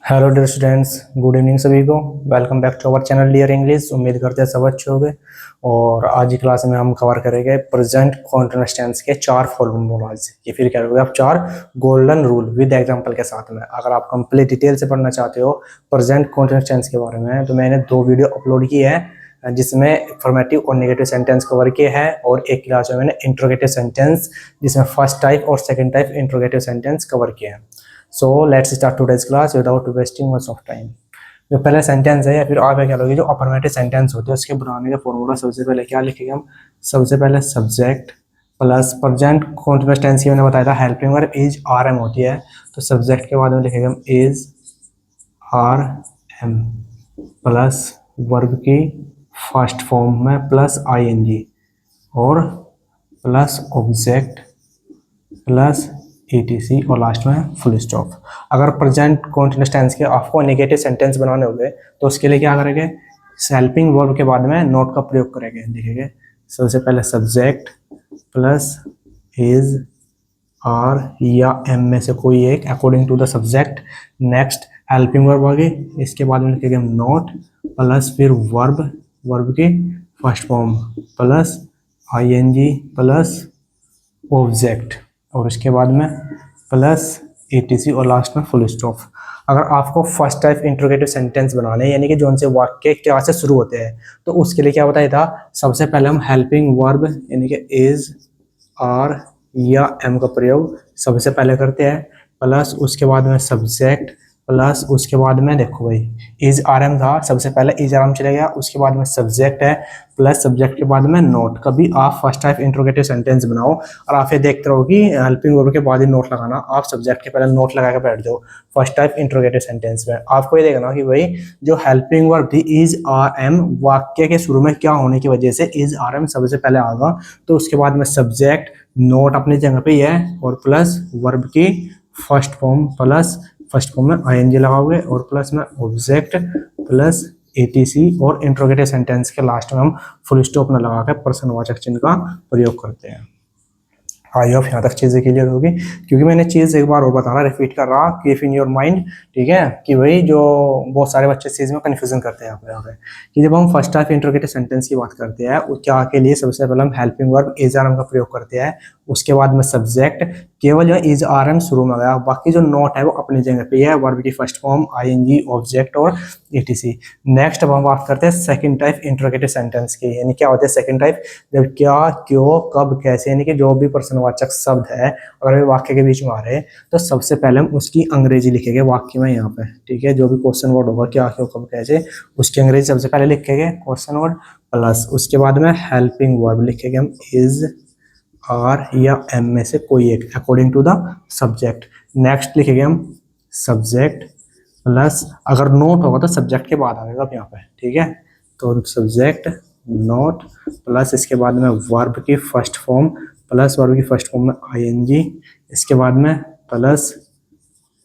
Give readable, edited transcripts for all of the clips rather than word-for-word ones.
Hello dear students, good evening सभी को। Welcome back to our channel dear English. उम्मीद करते हैं सब अच्छे होंगे। और आज की क्लास में हम कवर करेंगे प्रेजेंट कॉन्टिन्यूअस टेंस के 4 फॉर्मूलाज, ये फिर क्या करोगे आप 4 गोल्डन रूल विद एग्जांपल के साथ में। अगर आप कंप्लीट डिटेल से पढ़ना चाहते हो प्रेजेंट कॉन्टिन्यूअस टेंस के बारे में तो मैंने 2 वीडियो अपलोड की है जिसमें अफर्मेटिव और नेगेटिव सेंटेंस कवर किए हैं, और एक क्लास में मैंने इंट्रोगेटिव सेंटेंस जिसमें फर्स्ट टाइप और second type interrogative sentence cover किए हैं। So let's start today's class without wasting much of time. जो पहले सेंटेंस है या फिर आप क्या लोगे, जो अफर्मेटिव सेंटेंस होते हैं उसके बनाने का फॉर्मूला सबसे पहले क्या लिखेंगे हम। सबसे पहले subject plus present continuous tense की मैंने बताया था helping verb is are am होती है, तो सब्जेक्ट के बाद में लिखेंगे हम is are am plus verb की फर्स्ट फॉर्म में प्लस आई एन जी और प्लस ऑब्जेक्ट प्लस ETC और लास्ट में फुल स्टॉप। अगर प्रेजेंट कॉन्टिन्यूअस टेंस के आपको नेगेटिव सेंटेंस बनाने होंगे तो उसके लिए क्या करेंगे, हेल्पिंग वर्ब के बाद में नोट का प्रयोग करेंगे। देखेंगे सबसे पहले सब्जेक्ट प्लस इज आर या एम में से कोई एक according to the subject. Next helping verb आ गई, इसके बाद में लिखेंगे नोट प्लस फिर वर्ब की first form plus ING plus object और इसके बाद में प्लस ETC और लास्ट में फुल स्टॉप। अगर आपको फर्स्ट टाइप इंट्रोगेटिव सेंटेंस बनाने यानी कि जो उनसे वाक्य क्या से शुरू होते हैं तो उसके लिए क्या बताया था, सबसे पहले हम हेल्पिंग वर्ब यानी कि इज आर या एम का प्रयोग सबसे पहले करते हैं, प्लस उसके बाद में सब्जेक्ट प्लस उसके बाद में देखो भाई इज आर एम था, सबसे पहले इज आर एम चले गया, उसके बाद में सब्जेक्ट है प्लस सब्जेक्ट के बाद में नोट। कभी आप फर्स्ट टाइप इंट्रोगेटिव सेंटेंस बनाओ और आप ये देखते रहो कि हेल्पिंग वर्ब के बाद ही नोट लगाना, आप सब्जेक्ट के पहले नोट लगा के बैठ जाओ फर्स्ट टाइप इंट्रोगेटिव सेंटेंस में। आपको ये देखना कि भाई जो हेल्पिंग वर्ब थी इज आर एम वाक्य के शुरू में क्या होने की वजह से इज आर एम सबसे पहले आगा, तो उसके बाद में सब्जेक्ट नोट अपनी जगह पे ही है और प्लस वर्ब की first form plus first form में ING लगाओगे और प्लस में ऑब्जेक्ट प्लस ETC और इंट्रोगेटिव सेंटेंस के लास्ट में हम फुल स्टॉप न लगा के प्रश्नवाचक चिन्ह का प्रयोग करते हैं। आई होप यहाँ तक चीज़ें क्लियर होगी, क्योंकि मैंने चीज़ एक बार और बता रहा, रिपीट कर रहा, कीप इन योर माइंड, ठीक है, कि भाई जो बहुत सारे बच्चे इस चीज़ में कन्फ्यूजन करते हैं यहाँ पे कि जब हम फर्स्ट टाइप इंट्रोगेटिव सेंटेंस की बात करते हैं क्या के लिए सबसे पहले हम helping verb is are am का प्रयोग करते हैं, उसके बाद में सब्जेक्ट केवल जो इज आर एम शुरू में गया, बाकी जो नोट है वो अपनी जगह पे है, वर्ब की फर्स्ट फॉर्म ING ऑब्जेक्ट और ETC। नेक्स्ट अब हम बात करते हैं सेकंड टाइप इंट्रोगेटिव सेंटेंस की, यानी क्या होता है सेकंड टाइप, जब क्या क्यों कब कैसे यानी कि जो भी प्रश्नवाचक शब्द है अगर वे वाक्य के बीच में आ रहे हैं तो सबसे पहले हम उसकी अंग्रेजी लिखेंगे वाक्य में यहाँ पे, ठीक है, जो भी क्वेश्चन वर्ड होगा क्या क्यों कब कैसे उसकी अंग्रेजी सबसे पहले लिखेंगे क्वेश्चन वर्ड, प्लस उसके बाद में हेल्पिंग वर्ब लिखेंगे हम इज आर या एम में से कोई एक according to the subject. Next लिखेंगे हम सब्जेक्ट प्लस अगर नोट होगा तो सब्जेक्ट के बाद आएगा यहाँ पे, ठीक है, तो सब्जेक्ट नोट प्लस इसके बाद में वर्ब की फर्स्ट फॉर्म प्लस वर्ब की फर्स्ट फॉर्म में ING, इसके बाद में प्लस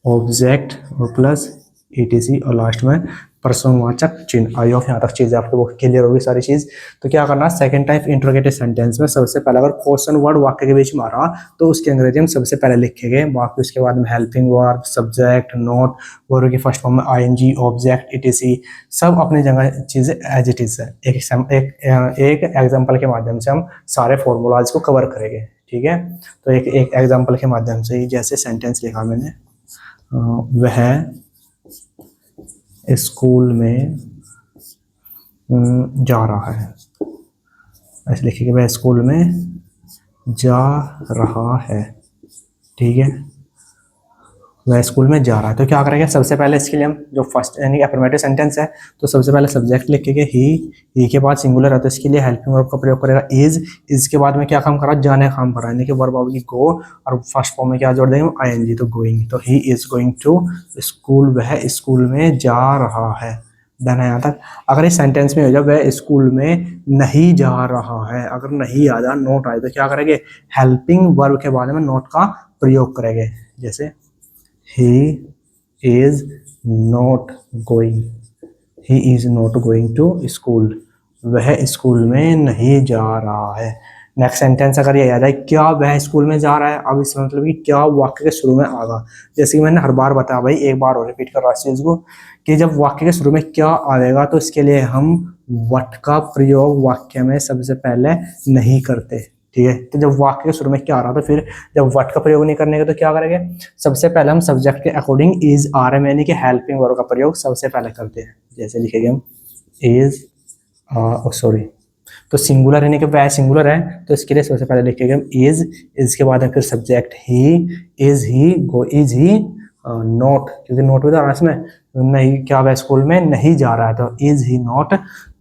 ऑब्जेक्ट और प्लस ETC और लास्ट में प्रश्नवाचक चिन्ह। आई होप यहाँ तक चीज़ आपको क्लियर होगी सारी चीज़। तो क्या करना, सेकंड टाइप इंट्रोगेटिव सेंटेंस में सबसे पहले अगर क्वेश्चन वर्ड वाक्य के बीच में आ रहा तो उसकी अंग्रेजी हम सबसे पहले लिखेंगे, बाकी उसके बाद में helping verb subject note verb की फर्स्ट फॉर्म में ING ऑब्जेक्ट ETC सब अपनी जगह चीज़ें एज इट इज़ है। एक एग्जाम्पल के माध्यम से हम सारे फॉर्मूलाज को कवर करेंगे, ठीक है। तो एक एग्जाम्पल के माध्यम से ही जैसे सेंटेंस लिखा मैंने, वह स्कूल में जा रहा है, ऐसे लिखिए वह स्कूल में जा रहा है, ठीक है, वह स्कूल में जा रहा है। तो क्या करेंगे, सबसे पहले इसके लिए हम जो फर्स्ट यानी अफर्मेटिव सेंटेंस है तो सबसे पहले सब्जेक्ट लिखेंगे ही के बाद सिंगुलर है तो इसके लिए हेल्पिंग वर्ब का प्रयोग करेगा इज के बाद में क्या काम करा, जाने काम करा, यानी कि वर्ब होगी गो और फर्स्ट फॉर्म में क्या जोड़ देंगे ING, तो गोइंग, तो he is going to school, वह स्कूल में जा रहा है। डन है यहाँ तक। अगर इस सेंटेंस में हो जाए वह स्कूल में नहीं जा रहा है, अगर नहीं आ जाए नोट आए तो क्या करेंगे, हेल्पिंग वर्ब के बाद में नोट का प्रयोग करेंगे, जैसे he is not going, he is not going to school, वह स्कूल में नहीं जा रहा है। नेक्स्ट सेंटेंस अगर ये आ जाए क्या वह स्कूल में जा रहा है, अब इसका मतलब कि क्या वाक्य के शुरू में आएगा। जैसे कि मैंने हर बार बताया भाई, एक बार और रिपीट कर रहा इस चीज को कि जब वाक्य के शुरू में क्या आएगा तो इसके लिए हम व्हाट का प्रयोग वाक्य में सबसे पहले नहीं करते। ठीक है, तो जब वाक्य के शुरू में क्या आ रहा तो फिर जब व्हाट का प्रयोग नहीं करने का तो क्या करेंगे, सबसे पहले हम सब्जेक्ट के अकॉर्डिंग इज आर एम यानी कि हेल्पिंग वर्ब का प्रयोग सबसे पहले करते हैं। जैसे लिखेंगे हम इज, सॉरी, तो सिंगुलर यानी कि वह सिंगुलर है तो इसके लिए सबसे पहले लिखेंगे हम इज, इसके बाद में फिर subject he, is he, go is he not, क्योंकि नॉट भी तो आ रहा है इसमें, नहीं क्या वह स्कूल में नहीं जा रहा है तो is he not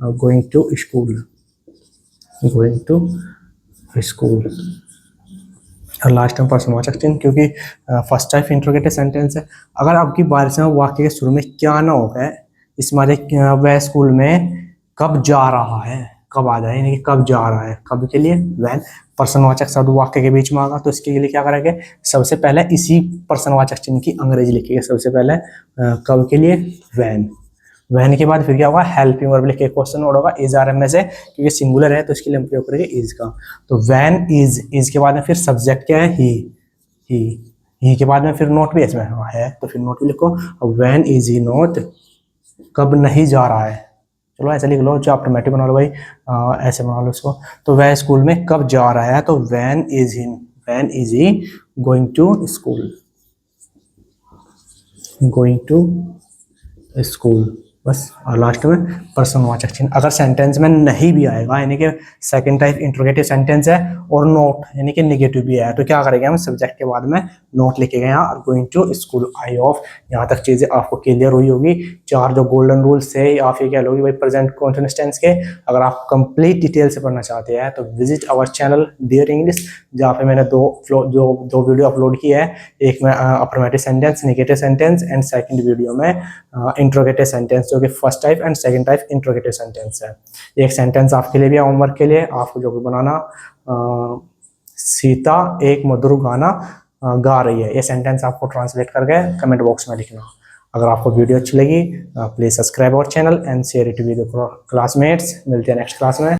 going to school, going to school. और लास्ट में पर्सनवाचक चिन्ह, क्योंकि फर्स्ट टाइप इंट्रोगेटिव सेंटेंस है। अगर आपकी बारिश में वाक्य के शुरू में क्या ना हो गए, इसमें वह स्कूल में कब जा रहा है, कब आ जाए यानी कि कब जा रहा है, कब के लिए वैन, पर्सनवाचक शब्द वाक्य के बीच में आगा तो इसके लिए क्या करेंगे, सबसे पहले इसी पर्सनवाचक चिन्ह की अंग्रेजी लिखेंगे। सबसे पहले कब के लिए वैन, वैन के बाद फिर क्या होगा, हेल्पिंग वर्ब लिख के क्वेश्चन वर्ड होगा इज आर एम में से, क्योंकि सिंगुलर है तो इसके लिए हम प्रयोग करेंगे इज का। तो वैन इज, इज के बाद में फिर सब्जेक्ट क्या है ही के बाद में फिर नोट भी इसमें है तो फिर नोट भी लिखो। वैन इज ही नॉट, कब नहीं जा रहा है, चलो ऐसे लिख लो, जो ऑटोमेटिक बना लो भाई, ऐसे बना लो इसको। तो वह स्कूल में कब जा रहा है तो when is he going to school, going to school बस। और लास्ट में पर्सनवाचक चिन्ह। अगर सेंटेंस में नहीं भी आएगा यानी कि सेकंड टाइप इंट्रोगेटिव सेंटेंस है और नोट यानी कि नेगेटिव भी है तो क्या करेंगे हम, सब्जेक्ट के बाद में नोट लिखेंगे यहाँ और going to school. I hope यहाँ तक चीजें आपको क्लियर हुई होगी। चार जो गोल्डन रूल्स है या फिर क्या लोगी भाई प्रेजेंट कॉन्टिन्यूअस टेंस के। अगर आप कंप्लीट डिटेल से पढ़ना चाहते हैं तो visit our channel dear English, जहाँ पे मैंने दो वीडियो अपलोड किया है। एक में affirmative sentence, negative sentence and second video में इंट्रोगेटिव सेंटेंस, जो कि first type and second type interrogative sentence है। एक सेंटेंस आपके लिए भी होमवर्क के लिए आपको जो भी बनाना, सीता एक मधुर गाना गा रही है, ये सेंटेंस आपको ट्रांसलेट करके कमेंट बॉक्स में लिखना। अगर आपको वीडियो अच्छी लगी please subscribe our channel and share it with your classmates. मिलते हैं नेक्स्ट क्लास में।